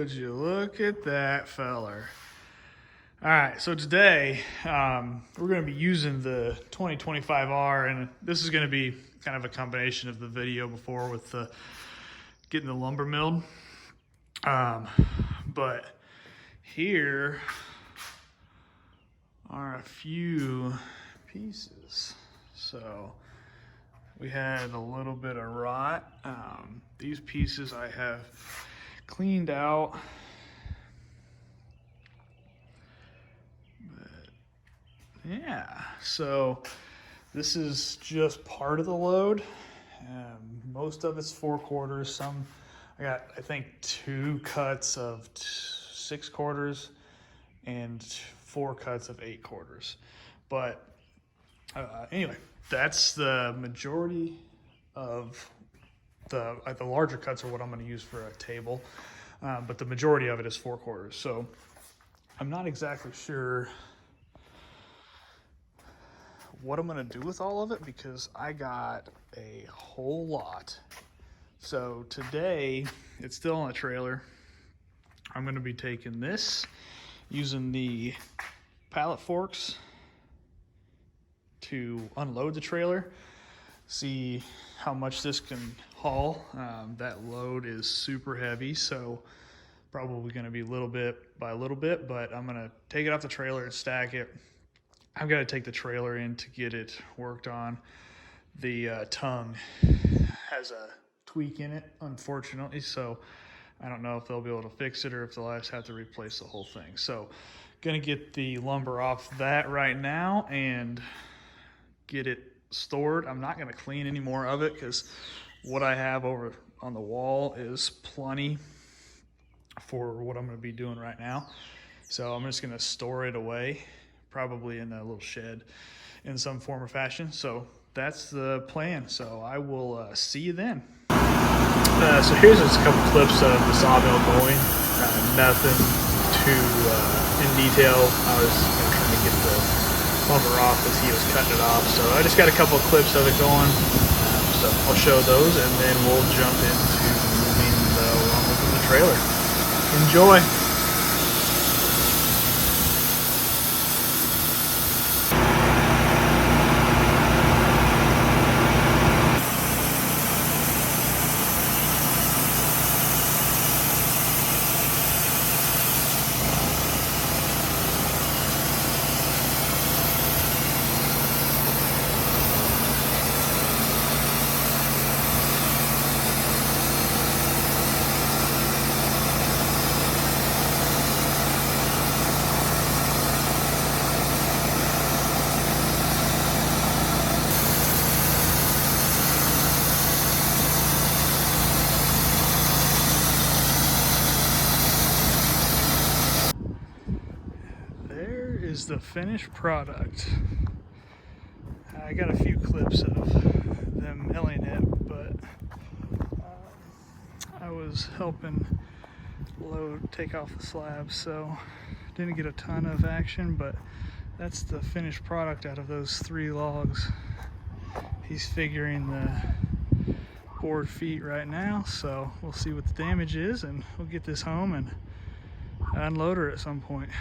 Would you look at that feller? All right, so today we're going to be using the 2025r, and this is going to be kind of a combination of the video before with the getting the lumber milled. But here are a few pieces. So we had a little bit of rot. These pieces I have cleaned out. Yeah, so this is just part of the load. Most of it's 4/4. Some, I got, I think, 2 cuts of 6/4 and 4 cuts of 8/4. But anyway, that's the majority of the larger cuts are what I'm going to use for a table. But the majority of it is 4/4. So I'm not exactly sure what I'm gonna do with all of it because I got a whole lot. So today, it's still on a trailer. I'm gonna be taking this, using the pallet forks to unload the trailer, see how much this can haul. That load is super heavy, so probably gonna be little bit by little bit, but I'm gonna take it off the trailer and stack it. I've got to take the trailer in to get it worked on. The tongue has a tweak in it, unfortunately, so I don't know if they'll be able to fix it or if they'll have to replace the whole thing. So gonna get the lumber off that right now and get it stored. I'm not gonna clean any more of it because what I have over on the wall is plenty for what I'm gonna be doing right now. So I'm just gonna store it away, probably in a little shed in some form or fashion. So that's the plan. So I will see you then. So here's just a couple clips of the sawmill going. Nothing too in detail. I was trying to get the lumber off as he was cutting it off. So I just got a couple of clips of it going. So I'll show those and then we'll jump into moving the lumber from the trailer. Enjoy. Is the finished product. I got a few clips of them milling it, but I was helping take off the slabs, so didn't get a ton of action, but that's the finished product out of those 3 logs. He's figuring the board feet right now, so we'll see what the damage is and we'll get this home and unload her at some point.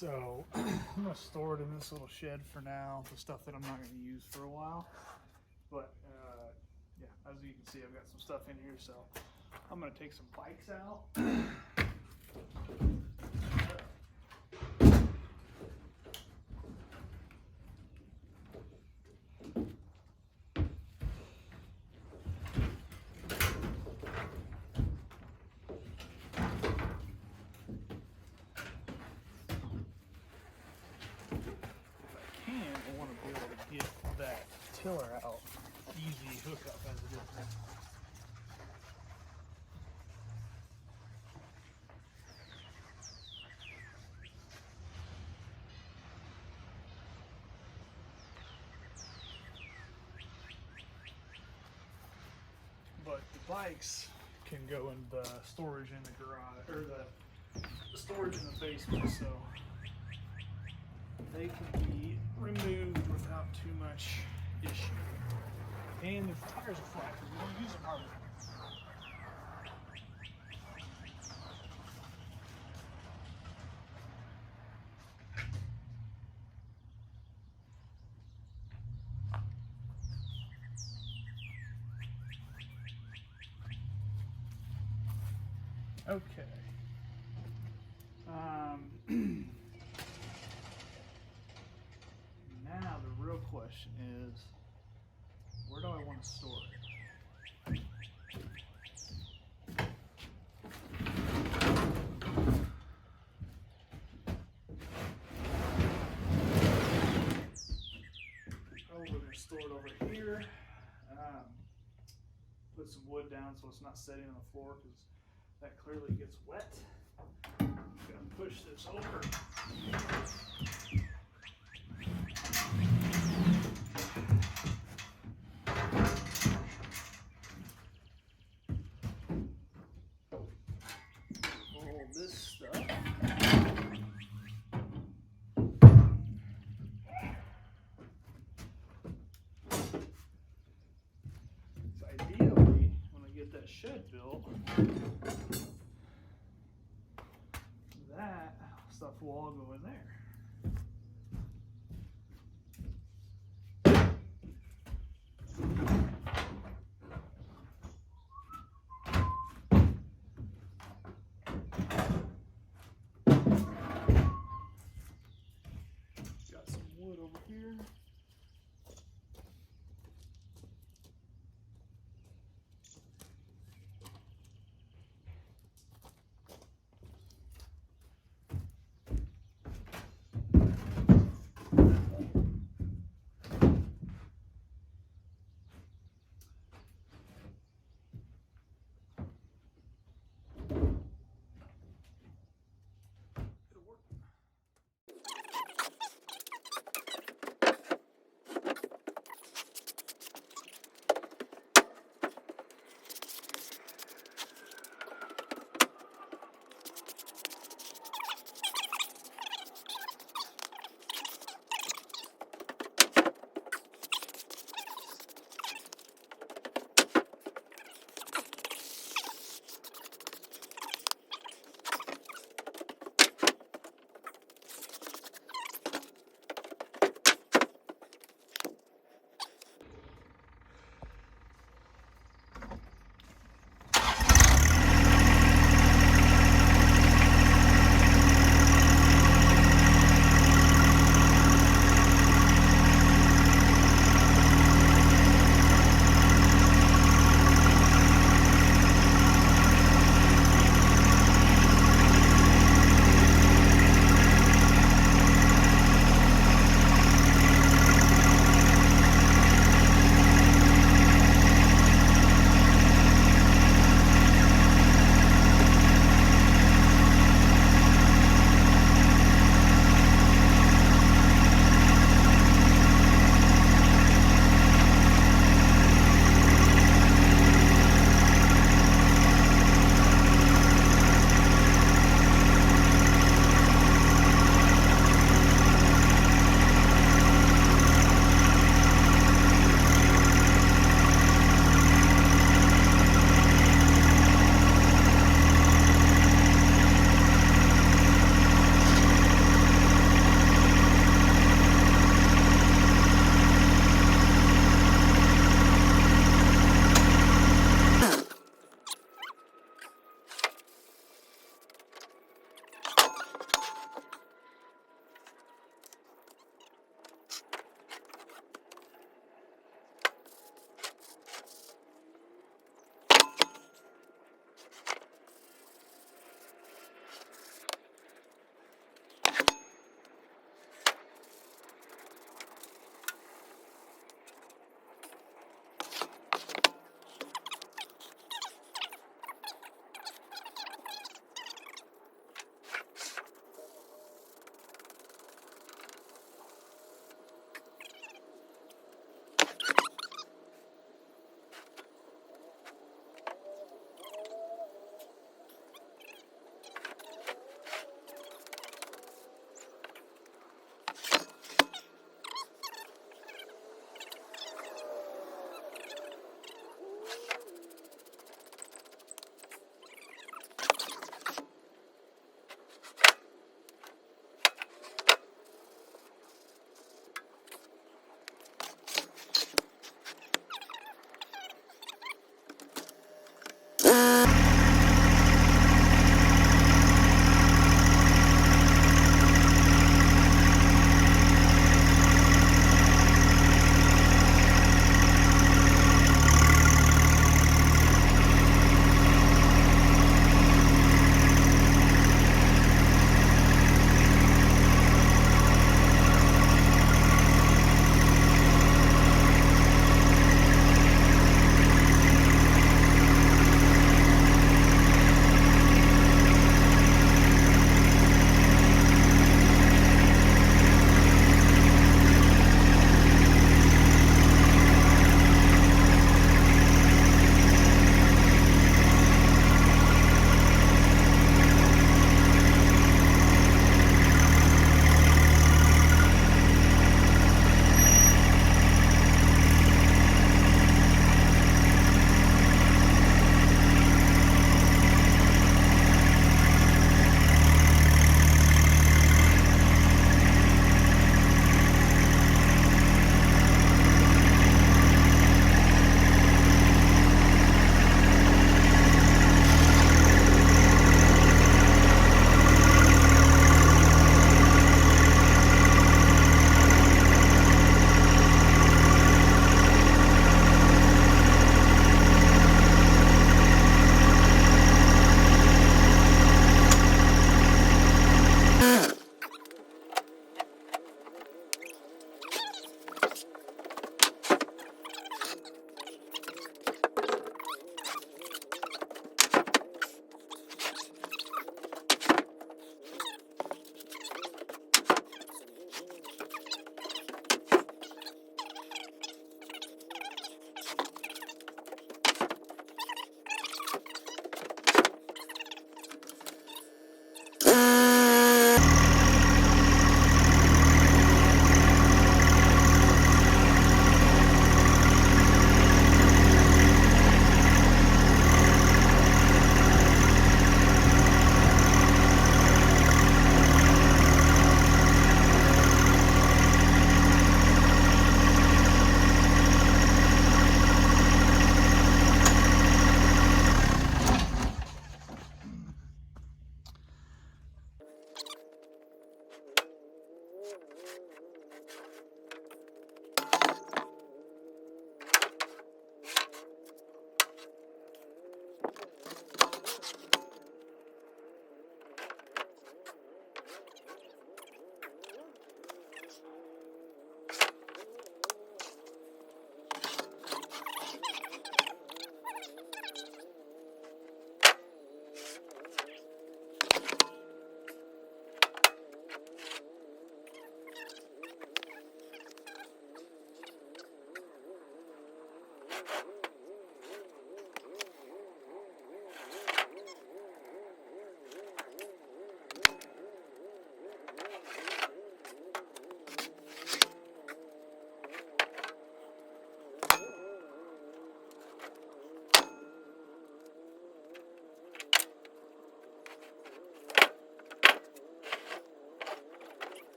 So I'm gonna store it in this little shed for now, the stuff that I'm not gonna use for a while. But yeah, as you can see, I've got some stuff in here, so I'm gonna take some bikes out. I want to be able to get that tiller out easy hookup as it is. But the bikes can go in the storage in the garage, or the storage in the basement, so they can be removed without too much issue. And if the tires are flat, we want to use them hard. Okay. Now the real question is, where do I want to store it? Probably going to store it over here. Put some wood down so it's not setting on the floor, because that clearly gets wet. I'm going to push this over. All this stuff. So ideally, when I get that shed built, that stuff will all go in there. Got some wood over here. It'll work.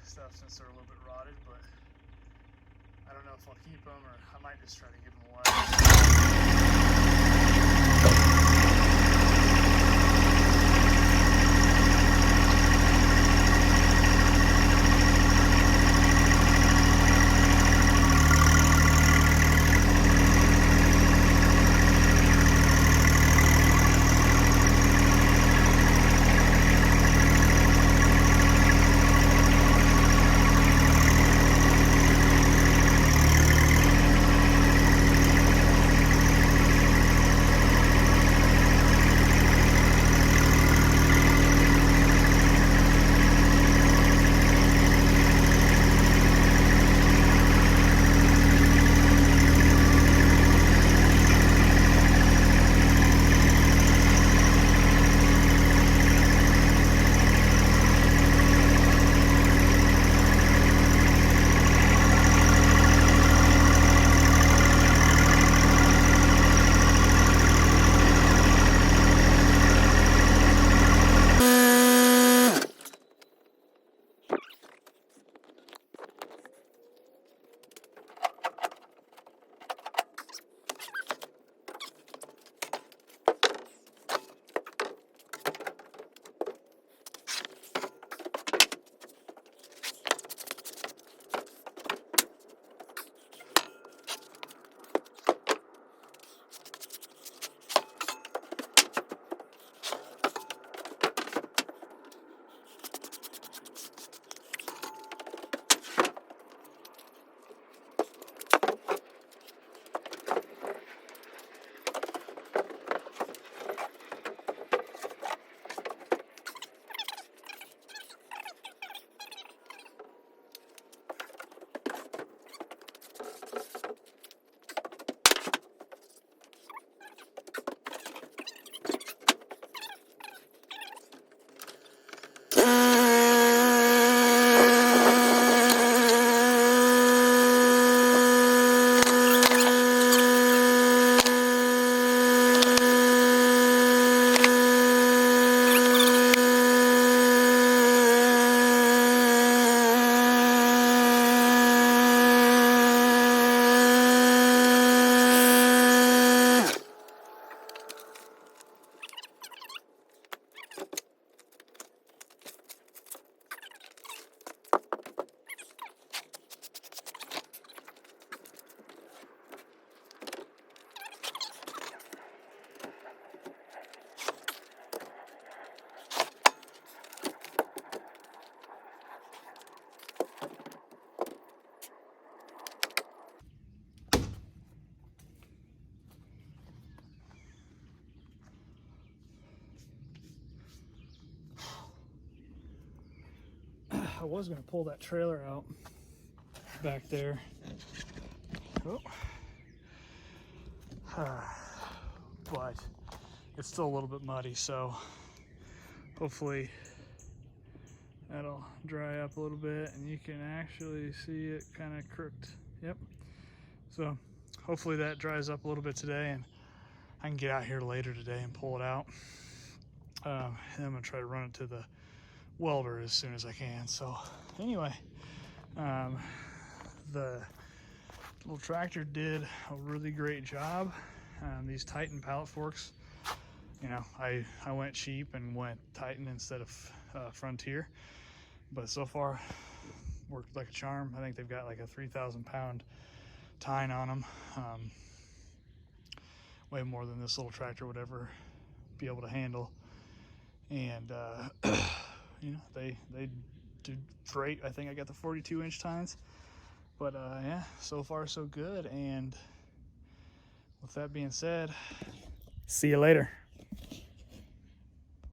Stuff since they're a little bit rotted, but I don't know if I'll keep them or I might just try to give them away. I was going to pull that trailer out back there. Oh. But it's still a little bit muddy, so hopefully that'll dry up a little bit and you can actually see it kind of crooked. Yep. So hopefully that dries up a little bit today and I can get out here later today and pull it out. And I'm going to try to run it to the welder as soon as I can. So anyway, the little tractor did a really great job. These Titan pallet forks, you know, I went cheap and went Titan instead of Frontier, but so far worked like a charm. I think they've got like a 3,000 pound tine on them, way more than this little tractor would ever be able to handle. And you know, they do great. I think I got the 42-inch tines, but yeah, so far so good. And with that being said, see you later.